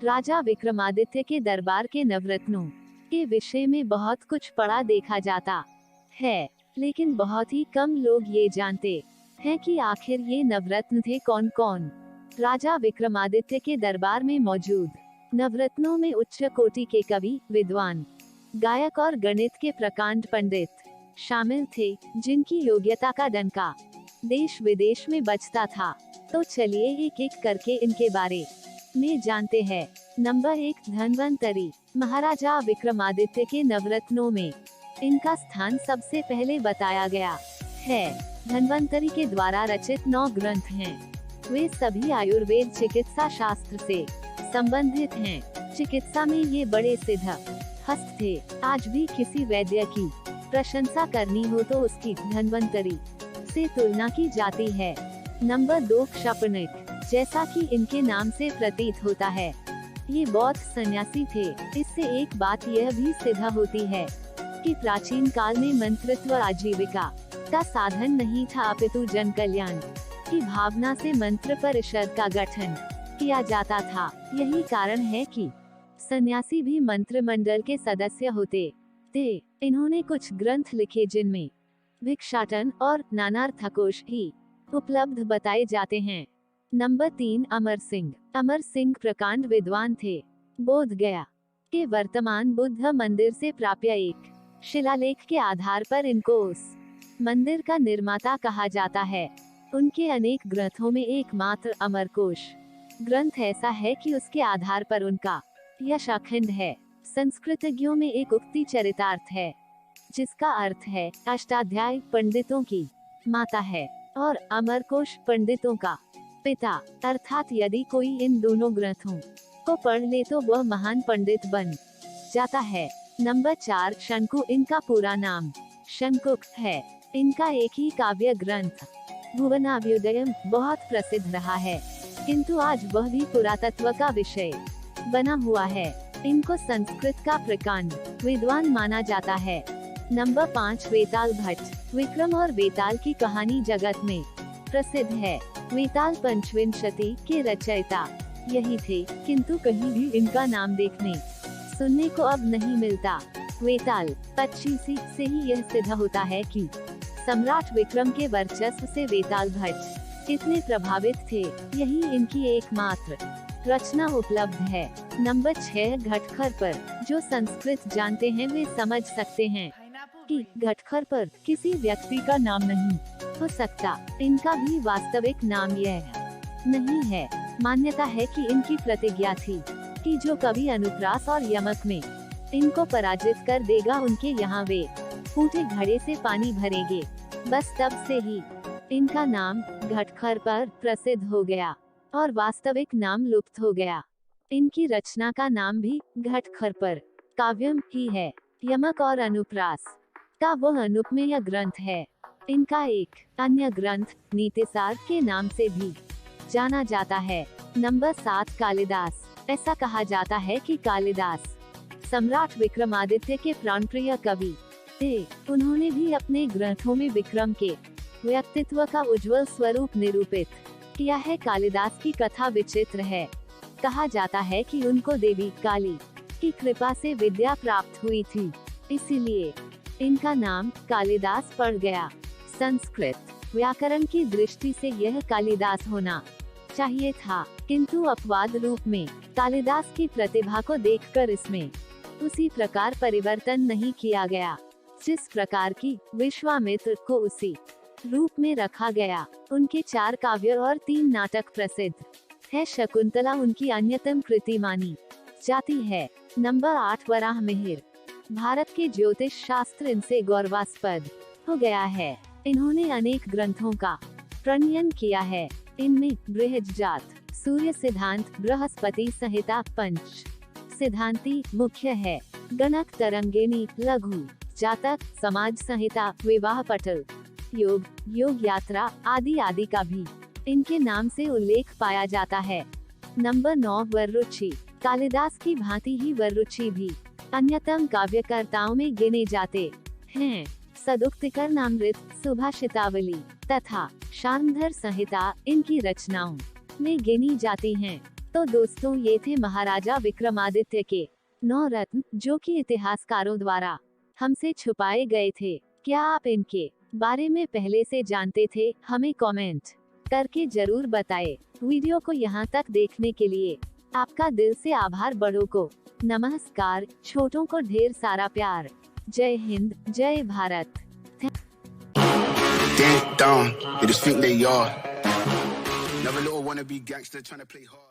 राजा विक्रमादित्य के दरबार के नवरत्नों के विषय में बहुत कुछ पढ़ा देखा जाता है, लेकिन बहुत ही कम लोग ये जानते हैं कि आखिर ये नवरत्न थे कौन कौन। राजा विक्रमादित्य के दरबार में मौजूद नवरत्नों में उच्च कोटि के कवि, विद्वान, गायक और गणित के प्रकांड पंडित शामिल थे, जिनकी योग्यता का डंका देश विदेश में बजता था। तो चलिए एक एक करके इनके बारे में जानते हैं। नंबर 1, धन्वंतरी। महाराजा विक्रमादित्य के नवरत्नों में इनका स्थान सबसे पहले बताया गया है। धन्वंतरी के द्वारा रचित 9 ग्रंथ हैं। वे सभी आयुर्वेद चिकित्सा शास्त्र से संबंधित हैं। चिकित्सा में ये बड़े सिद्ध हस्त थे। आज भी किसी वैद्य की प्रशंसा करनी हो तो उसकी धन्वंतरी से तुलना की जाती है। नंबर 2, क्षपणिक। जैसा कि इनके नाम से प्रतीत होता है, ये बौद्ध सन्यासी थे। इससे एक बात यह भी सिद्ध होती है कि प्राचीन काल में मंत्रत्व आजीविका का साधन नहीं था, अपितु जन कल्याण की भावना से मंत्र परिषद का गठन किया जाता था। यही कारण है कि सन्यासी भी मंत्रिमंडल के सदस्य होते थे। इन्होंने कुछ ग्रंथ लिखे जिनमें भिक्षाटन और नानार्थकोश ही उपलब्ध बताए जाते हैं। नंबर 3, अमर सिंह। अमर सिंह प्रकांड विद्वान थे। बोध गया के वर्तमान बुद्ध मंदिर से प्राप्य एक शिलालेख के आधार पर इनको उस मंदिर का निर्माता कहा जाता है। उनके अनेक ग्रंथों में एकमात्र अमरकोश ग्रंथ ऐसा है कि उसके आधार पर उनका यश अखंड है। संस्कृतज्ञों में एक उक्ति चरितार्थ है, जिसका अर्थ है अष्टाध्यायी पंडितों की माता है और अमरकोश पंडितों का पिता। अर्थात यदि कोई इन दोनों ग्रंथों को पढ़ ले तो वह महान पंडित बन जाता है। नंबर 4, शंकु। इनका पूरा नाम शंकुक है। इनका एक ही काव्य ग्रंथ भुवनाभ्युदयम बहुत प्रसिद्ध रहा है, किंतु आज वह भी पुरातत्व का विषय बना हुआ है। इनको संस्कृत का प्रकांड विद्वान माना जाता है। नंबर 5, वेताल भट्ट। विक्रम और वेताल की कहानी जगत में प्रसिद्ध है। वेताल पंचविंशति के रचयिता यही थे, किंतु कहीं भी इनका नाम देखने सुनने को अब नहीं मिलता। वेताल 25 से ही यह सिद्ध होता है कि सम्राट विक्रम के वर्चस्व से वेताल भट्ट इतने प्रभावित थे। यही इनकी एकमात्र रचना उपलब्ध है। नंबर 6, घटखर पर। जो संस्कृत जानते हैं वे समझ सकते हैं कि घटखर पर किसी व्यक्ति का नाम नहीं हो सकता। इनका भी वास्तविक नाम यह नहीं है। मान्यता है कि इनकी प्रतिज्ञा थी कि जो कभी अनुप्रास और यमक में इनको पराजित कर देगा, उनके यहाँ वे फूटे घड़े से पानी भरेंगे। बस तब से ही इनका नाम घटखर पर प्रसिद्ध हो गया और वास्तविक नाम लुप्त हो गया। इनकी रचना का नाम भी घटखर पर काव्यम ही है। यमक और अनुप्रास का वह अनुपमेय ग्रंथ है। इनका एक अन्य ग्रंथ नीतिसार के नाम से भी जाना जाता है। नंबर 7, कालिदास। ऐसा कहा जाता है कि कालिदास सम्राट विक्रमादित्य के प्राणप्रिय कवि थे। उन्होंने भी अपने ग्रंथों में विक्रम के व्यक्तित्व का उज्जवल स्वरूप निरूपित किया है। कालिदास की कथा विचित्र है। कहा जाता है कि उनको देवी काली की कृपा से विद्या प्राप्त हुई थी, इसीलिए इनका नाम कालिदास पड़ गया। संस्कृत व्याकरण की दृष्टि से यह कालिदास होना चाहिए था, किंतु अपवाद रूप में कालिदास की प्रतिभा को देखकर इसमें उसी प्रकार परिवर्तन नहीं किया गया जिस प्रकार की विश्वामित्र को उसी रूप में रखा गया। उनके 4 काव्य और 3 नाटक प्रसिद्ध है। शकुंतला उनकी अन्यतम कृति मानी जाती है। नंबर 8, वराह मिहिर। भारत के ज्योतिष शास्त्र इनसे गौरवास्पद हो गया है। इन्होंने अनेक ग्रंथों का प्रणयन किया है। इनमें बृहज्जात, सूर्य सिद्धांत, बृहस्पति संहिता, पंच सिद्धांति मुख्य है। गणक, तरंगिणी, लघु जातक, समाज संहिता, विवाह पटल, योग, योग यात्रा आदि आदि का भी इनके नाम से उल्लेख पाया जाता है। नंबर 9, वररुचि। कालिदास की भांति ही वररुचि भी अन्यतम काव्यकर्ताओं में गिने जाते हैं। सदुक्तिकर नामृत, सुभाषितावली तथा शार्ंगधर संहिता इनकी रचनाओं में गिनी जाती हैं। तो दोस्तों ये थे महाराजा विक्रमादित्य के 9 रत्न, जो कि इतिहासकारों द्वारा हमसे छुपाए गए थे। क्या आप इनके बारे में पहले से जानते थे? हमें कमेंट करके जरूर बताएं। वीडियो को यहाँ तक देखने के लिए आपका दिल से आभार। बड़ों को नमस्कार, छोटों को ढेर सारा प्यार। जय हिंद, जय Bharat. Ding dong, they just think they are. Never little wanna be gangster trying to play hard.